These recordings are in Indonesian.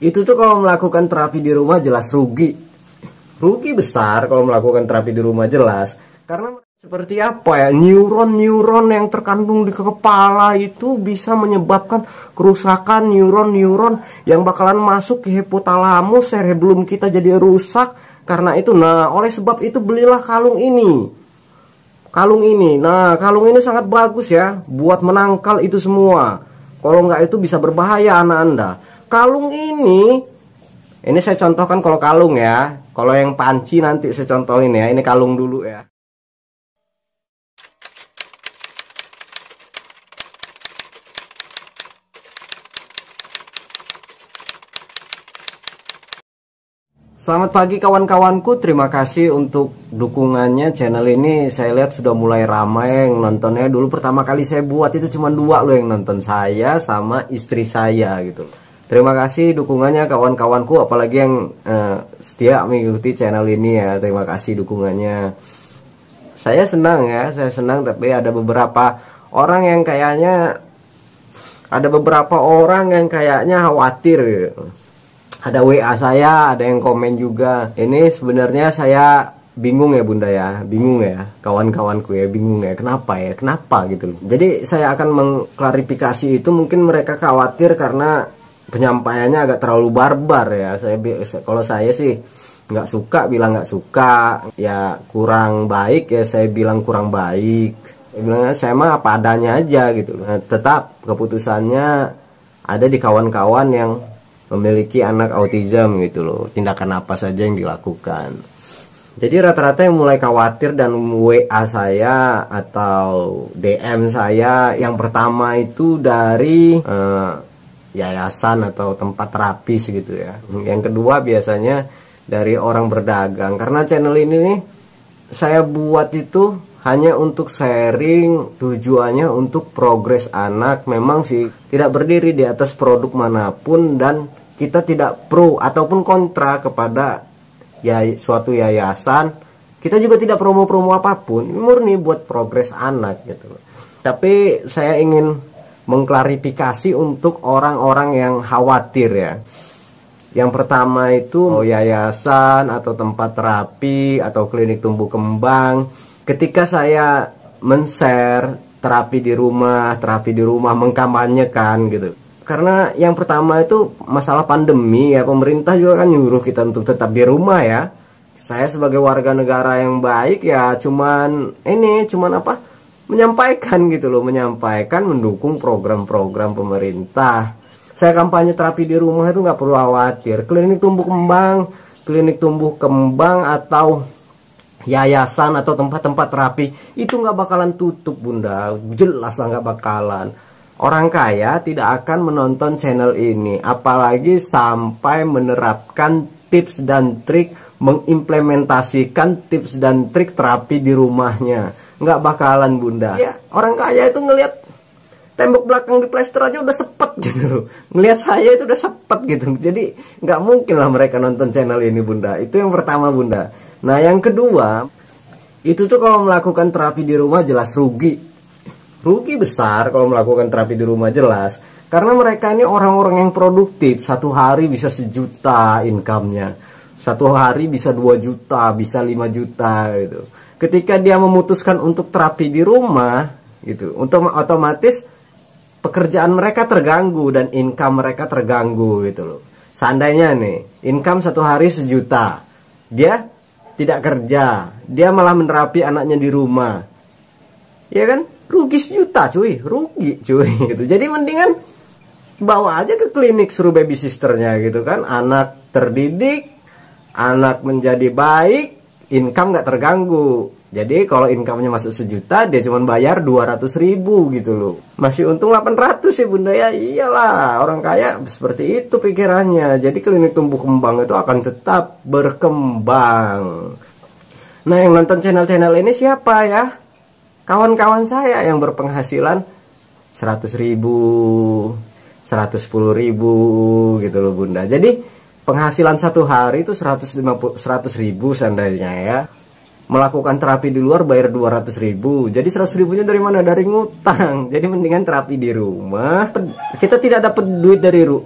Itu tuh kalau melakukan terapi di rumah jelas rugi. Rugi besar kalau melakukan terapi di rumah jelas. Karena seperti apa ya, neuron-neuron yang terkandung di kepala itu bisa menyebabkan kerusakan neuron-neuron yang bakalan masuk ke hipotalamus, cerebellum kita jadi rusak. Karena itu, nah oleh sebab itu belilah kalung ini. Kalung ini, nah kalung ini sangat bagus ya buat menangkal itu semua. Kalau nggak itu bisa berbahaya anak Anda. Kalung ini saya contohkan kalau kalung ya. Kalau yang panci nanti saya contohin ya. Ini kalung dulu ya. Selamat pagi kawan-kawanku, terima kasih untuk dukungannya. Channel ini saya lihat sudah mulai ramai yang nontonnya. Dulu pertama kali saya buat itu cuma 2 loh yang nonton, saya sama istri saya gitu. Terima kasih dukungannya kawan-kawanku, apalagi yang setia mengikuti channel ini ya. Terima kasih dukungannya. Saya senang ya, saya senang, tapi ada beberapa orang yang kayaknya khawatir gitu. Ada WA saya, ada yang komen juga. Ini sebenarnya saya bingung ya bunda ya, bingung ya kawan-kawanku ya, bingung ya kenapa gitu loh. Jadi saya akan mengklarifikasi itu. Mungkin mereka khawatir karena penyampaiannya agak terlalu barbar ya. Kalau saya sih nggak suka, bilang nggak suka ya, kurang baik ya saya bilang kurang baik. Bilangnya saya mah apa adanya aja gitu. Nah, tetap keputusannya ada di kawan-kawan yang memiliki anak autism gitu loh, tindakan apa saja yang dilakukan. Jadi rata-rata yang mulai khawatir dan WA saya atau DM saya, yang pertama itu dari yayasan atau tempat terapis gitu ya. Yang kedua biasanya dari orang berdagang. Karena channel ini nih saya buat itu hanya untuk sharing, tujuannya untuk progres anak. Memang sih tidak berdiri di atas produk manapun, dan kita tidak pro ataupun kontra kepada suatu yayasan. Kita juga tidak promo-promo apapun, murni buat progres anak gitu. Tapi saya ingin mengklarifikasi untuk orang-orang yang khawatir ya. Yang pertama itu yayasan atau tempat terapi atau klinik tumbuh kembang. Ketika saya men-share terapi di rumah, mengkampanyekan gitu. Karena yang pertama itu masalah pandemi ya, pemerintah juga kan nyuruh kita untuk tetap di rumah ya. Saya sebagai warga negara yang baik ya cuman menyampaikan gitu loh, mendukung program-program pemerintah. Saya kampanye terapi di rumah itu nggak perlu khawatir. Klinik tumbuh kembang atau yayasan atau tempat-tempat terapi itu nggak bakalan tutup bunda, jelas lah nggak bakalan. Orang kaya tidak akan menonton channel ini, apalagi sampai menerapkan tips dan trik, mengimplementasikan tips dan trik terapi di rumahnya. Nggak bakalan bunda ya. Orang kaya itu ngelihat tembok belakang di plester aja udah sepet gitu, ngelihat saya itu udah sepet gitu. Jadi nggak mungkin lah mereka nonton channel ini bunda. Itu yang pertama bunda. Nah yang kedua, itu tuh kalau melakukan terapi di rumah jelas rugi. Rugi besar kalau melakukan terapi di rumah jelas. Karena mereka ini orang-orang yang produktif. Satu hari bisa 1 juta income-nya. Satu hari bisa 2 juta, bisa 5 juta gitu. Ketika dia memutuskan untuk terapi di rumah gitu, otomatis pekerjaan mereka terganggu dan income mereka terganggu gitu loh. Seandainya nih, income 1 hari 1 juta. Dia tidak kerja, dia malah menerapi anaknya di rumah. Ya kan? Rugi 1 juta rugi gitu. Jadi mendingan bawa aja ke klinik, suruh baby sisternya gitu kan. Anak terdidik, anak menjadi baik, income nggak terganggu. Jadi kalau income-nya masuk 1 juta, dia cuma bayar 200.000 gitu loh. Masih untung 800 ya bunda ya. Iyalah, orang kaya seperti itu pikirannya. Jadi klinik tumbuh kembang itu akan tetap berkembang. Nah yang nonton channel-channel ini siapa ya? Kawan-kawan saya yang berpenghasilan 100.000, 110.000 gitu loh bunda. Jadi penghasilan 1 hari itu 100.000 seandainya ya. melakukan terapi di luar bayar 200.000. Jadi 100.000-nya dari mana? Dari ngutang. Jadi mendingan terapi di rumah. Kita tidak dapat duit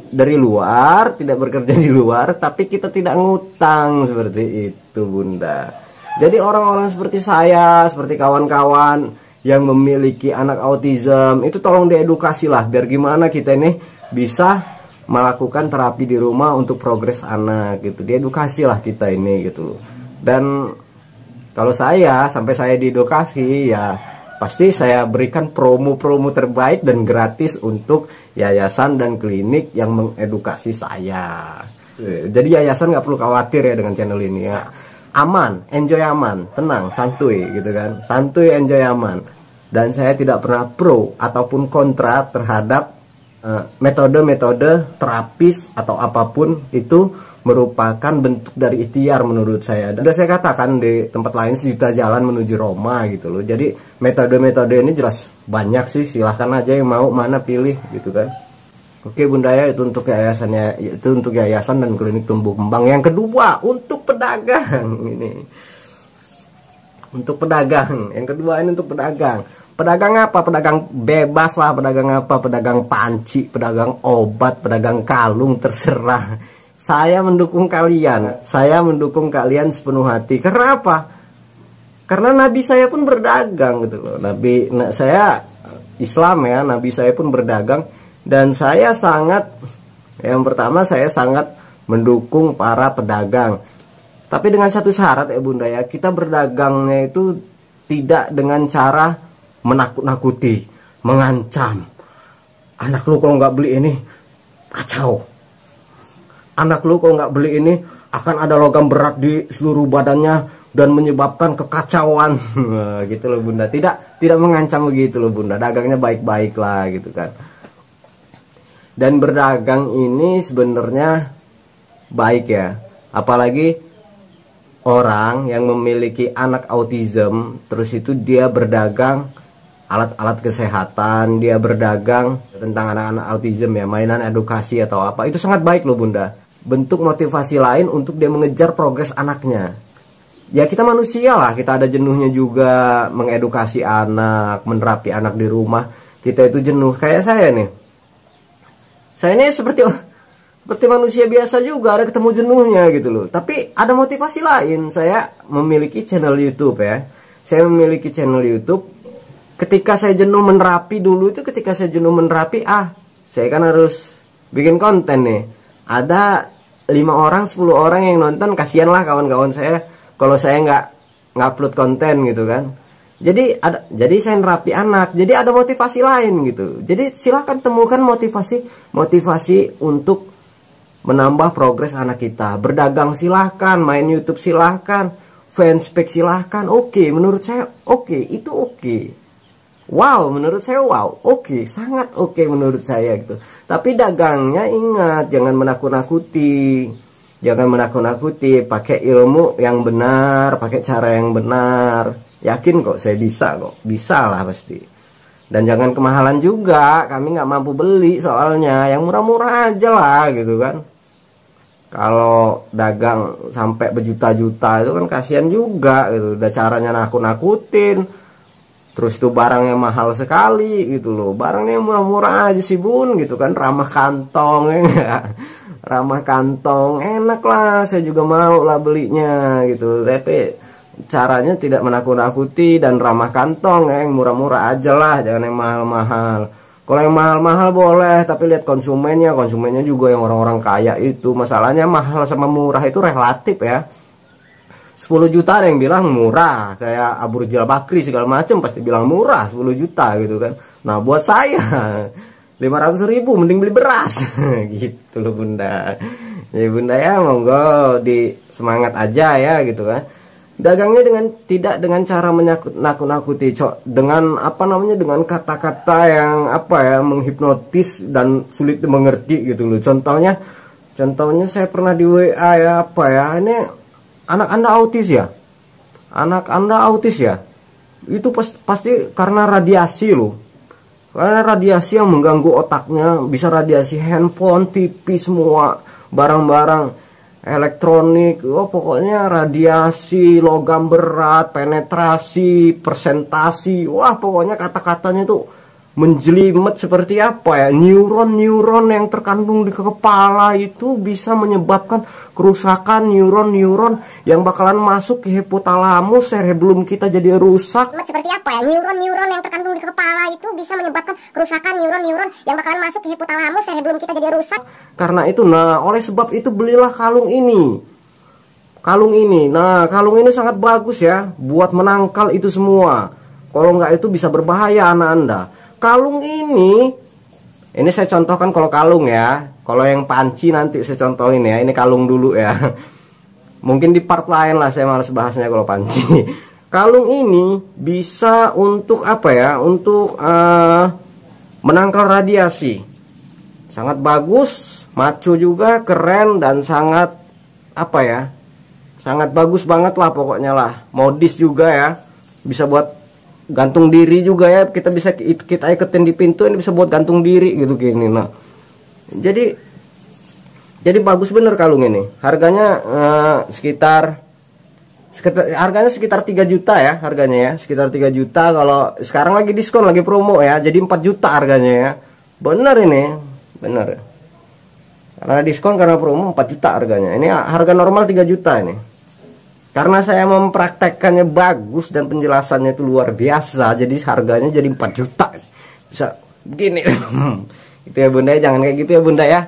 dari luar, tidak bekerja di luar, tapi kita tidak ngutang, seperti itu Bunda. Jadi orang-orang seperti saya, seperti kawan-kawan yang memiliki anak autism, itu tolong diedukasi lah, biar gimana kita ini bisa melakukan terapi di rumah untuk progres anak gitu. Diedukasi lah kita ini gitu. Dan kalau sampai saya diedukasi, ya pasti saya berikan promo-promo terbaik dan gratis untuk yayasan dan klinik yang mengedukasi saya. Jadi yayasan nggak perlu khawatir ya dengan channel ini ya. Aman, enjoy aman, tenang, santuy gitu kan. Santuy, enjoy aman. Dan saya tidak pernah pro ataupun kontra terhadap metode-metode terapis atau apapun itu merupakan bentuk dari ikhtiar menurut saya. Dan saya katakan di tempat lain sejuta jalan menuju Roma gitu loh. Jadi metode-metode ini jelas banyak sih, silahkan aja yang mau mana pilih gitu kan. Oke Bunda ya, itu untuk yayasannya, itu untuk yayasan dan klinik tumbuh kembang. Yang kedua untuk pedagang ini. Untuk pedagang. Yang kedua ini untuk pedagang. Pedagang apa? Pedagang bebas lah, pedagang apa? Pedagang panci, pedagang obat, pedagang kalung, terserah. Saya mendukung kalian. Saya mendukung kalian sepenuh hati. Karena apa? Karena nabi saya pun berdagang gitu loh. Saya Islam ya, nabi saya pun berdagang. Dan saya sangat, yang pertama saya sangat mendukung para pedagang. Tapi dengan satu syarat ya Bunda ya, kita berdagangnya itu tidak dengan cara menakut-nakuti, mengancam. Anak lu kalau nggak beli ini kacau. Anak lu kalau nggak beli ini akan ada logam berat di seluruh badannya dan menyebabkan kekacauan. Gitu loh Bunda. Tidak mengancam begitu loh Bunda. Dagangnya baik-baik lah gitu kan. Dan berdagang ini sebenarnya baik ya. Apalagi orang yang memiliki anak autism, terus itu dia berdagang alat-alat kesehatan, dia berdagang tentang anak-anak autism ya, mainan edukasi atau apa, itu sangat baik loh Bunda. Bentuk motivasi lain untuk dia mengejar progres anaknya. Ya kita manusia lah, kita ada jenuhnya juga mengedukasi anak, menerapi anak di rumah. Kita itu jenuh, kayak saya nih. Saya ini seperti manusia biasa juga, ada ketemu jenuhnya gitu loh. Tapi ada motivasi lain, saya memiliki channel YouTube ya. Saya memiliki channel YouTube. Ketika saya jenuh menerapi dulu itu, ketika saya jenuh menerapi, saya kan harus bikin konten nih. Ada 5 orang, 10 orang yang nonton, kasihan lah kawan-kawan saya kalau saya nggak upload konten gitu kan. Jadi saya nerapi anak, jadi ada motivasi lain gitu. Jadi silahkan temukan motivasi untuk menambah progres anak kita. Berdagang silahkan, main YouTube silahkan, fanspage silahkan. Oke, menurut saya oke, itu oke. Wow, menurut saya wow, oke, sangat oke menurut saya gitu. Tapi dagangnya ingat, jangan menakut-nakuti. Jangan menakut-nakuti, pakai ilmu yang benar, pakai cara yang benar. Yakin kok saya bisa kok, bisa lah pasti. Dan jangan kemahalan juga, kami nggak mampu beli soalnya, yang murah-murah aja lah gitu kan. Kalau dagang sampai berjuta-juta itu kan kasihan juga gitu. Udah caranya nakut-nakutin. Terus itu barangnya mahal sekali gitu loh. Barangnya murah-murah aja sih Bun gitu kan. Ramah kantong ya. Ramah kantong enak lah. Saya juga mau lah belinya gitu. Tapi caranya tidak menakut-nakuti dan ramah kantong ya. Yang murah-murah aja lah. Jangan yang mahal-mahal. Kalau yang mahal-mahal boleh. Tapi lihat konsumennya. Konsumennya juga yang orang-orang kaya itu. Masalahnya mahal sama murah itu relatif ya. 10 juta ada yang bilang murah, kayak Abu Rizal Bakri segala macam pasti bilang murah 10 juta gitu kan. Nah buat saya 500.000 mending beli beras gitu loh Bunda. Jadi Bunda ya monggo di semangat aja ya gitu kan. Dagangnya tidak dengan cara menakut-nakuti, dengan apa namanya, dengan kata-kata yang menghipnotis dan sulit dimengerti gitu loh. Contohnya saya pernah di WA ya ini anak Anda autis ya? Anak Anda autis ya? Itu pasti karena radiasi loh. Karena radiasi yang mengganggu otaknya. Bisa radiasi handphone, TV, semua barang-barang elektronik, oh pokoknya radiasi, logam berat, penetrasi, presentasi, wah pokoknya kata-katanya tuh menjelimet seperti apa ya, neuron-neuron yang terkandung di kepala itu bisa menyebabkan kerusakan neuron-neuron yang bakalan masuk ke hipotalamus, cerebellum kita jadi rusak. Seperti apa ya, neuron-neuron yang terkandung di kepala itu bisa menyebabkan kerusakan neuron-neuron yang bakalan masuk ke hipotalamus, cerebellum kita jadi rusak. Karena itu, nah oleh sebab itu belilah kalung ini. Kalung ini, nah kalung ini sangat bagus ya buat menangkal itu semua. Kalau nggak itu bisa berbahaya anak Anda. Kalung ini saya contohkan kalau kalung ya. Kalau yang panci nanti saya contohin ya. Ini kalung dulu ya. Mungkin di part lain lah, saya malas bahasnya kalau panci. Kalung ini bisa untuk apa ya? Untuk menangkal radiasi. Sangat bagus, maco juga, keren, dan sangat apa ya? Sangat bagus banget lah pokoknya lah. Modis juga ya. Bisa buat gantung diri juga ya, kita bisa kita iketin di pintu, ini bisa buat gantung diri gitu gini. Nah jadi bagus bener kalung ini. Harganya harganya sekitar 3 juta ya, harganya ya sekitar 3 juta. Kalau sekarang lagi diskon, lagi promo ya, jadi 4 juta harganya ya. Bener ini, bener karena diskon, karena promo 4 juta harganya. Ini harga normal 3 juta ini. Karena saya mempraktekkannya bagus dan penjelasannya itu luar biasa, jadi harganya jadi 4 juta. Bisa begini. Itu ya Bunda ya, jangan kayak gitu ya Bunda ya.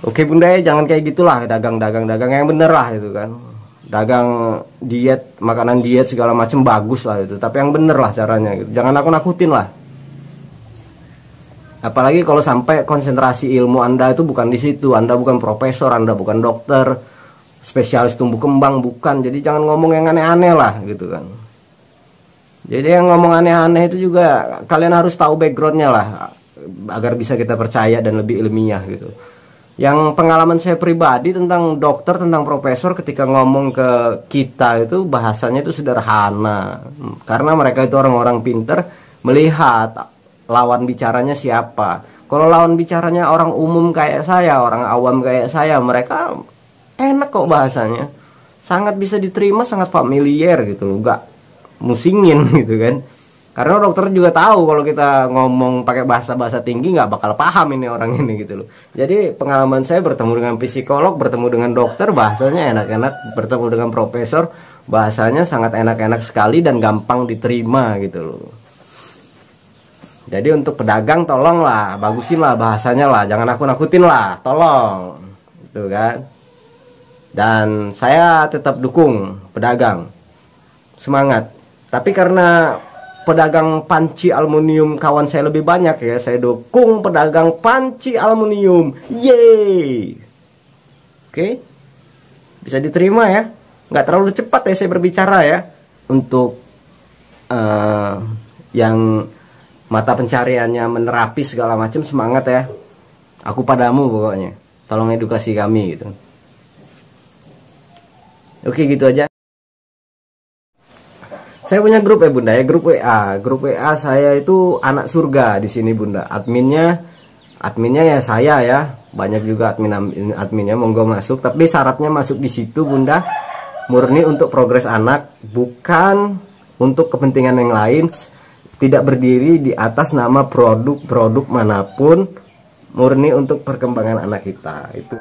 Oke Bunda ya, jangan kayak gitulah, dagang yang bener lah itu kan. Dagang diet, makanan diet segala macam bagus lah itu, tapi yang bener lah caranya gitu. Jangan nakut-nakutin lah. Apalagi kalau sampai konsentrasi ilmu Anda itu bukan di situ. Anda bukan profesor, Anda bukan dokter, spesialis tumbuh kembang, bukan. Jadi jangan ngomong yang aneh-aneh lah gitu kan. Jadi yang ngomong aneh-aneh itu juga kalian harus tahu backgroundnya lah, agar bisa kita percaya dan lebih ilmiah gitu. Yang pengalaman saya pribadi tentang dokter, tentang profesor, ketika ngomong ke kita itu bahasanya itu sederhana. Karena mereka itu orang-orang pinter, melihat lawan bicaranya siapa. Kalau lawan bicaranya orang umum kayak saya, orang awam kayak saya, mereka enak kok bahasanya, sangat bisa diterima, sangat familiar gitu loh, nggak musingin gitu kan. Karena dokter juga tahu kalau kita ngomong pakai bahasa tinggi nggak bakal paham ini orang ini gitu loh. Jadi pengalaman saya bertemu dengan psikolog, bertemu dengan dokter, bahasanya enak-enak, bertemu dengan profesor, bahasanya sangat enak-enak sekali dan gampang diterima gitu loh. Jadi untuk pedagang tolonglah, bagusin lah bahasanya lah, jangan nakut-nakutin lah, tolong gitu kan. Dan saya tetap dukung pedagang, semangat. Tapi karena pedagang panci aluminium kawan saya lebih banyak ya, saya dukung pedagang panci aluminium. Yeay. Oke, bisa diterima ya. Nggak terlalu cepat ya saya berbicara ya. Untuk yang mata pencariannya menerapi segala macam, semangat ya. Aku padamu pokoknya. Tolong edukasi kami gitu. Oke gitu aja. Saya punya grup ya Bunda ya, grup WA. Grup WA saya itu anak surga di sini Bunda. Adminnya ya saya ya. Banyak juga adminnya, monggo masuk. Tapi syaratnya masuk di situ Bunda, murni untuk progres anak, bukan untuk kepentingan yang lain. Tidak berdiri di atas nama produk manapun, murni untuk perkembangan anak kita itu.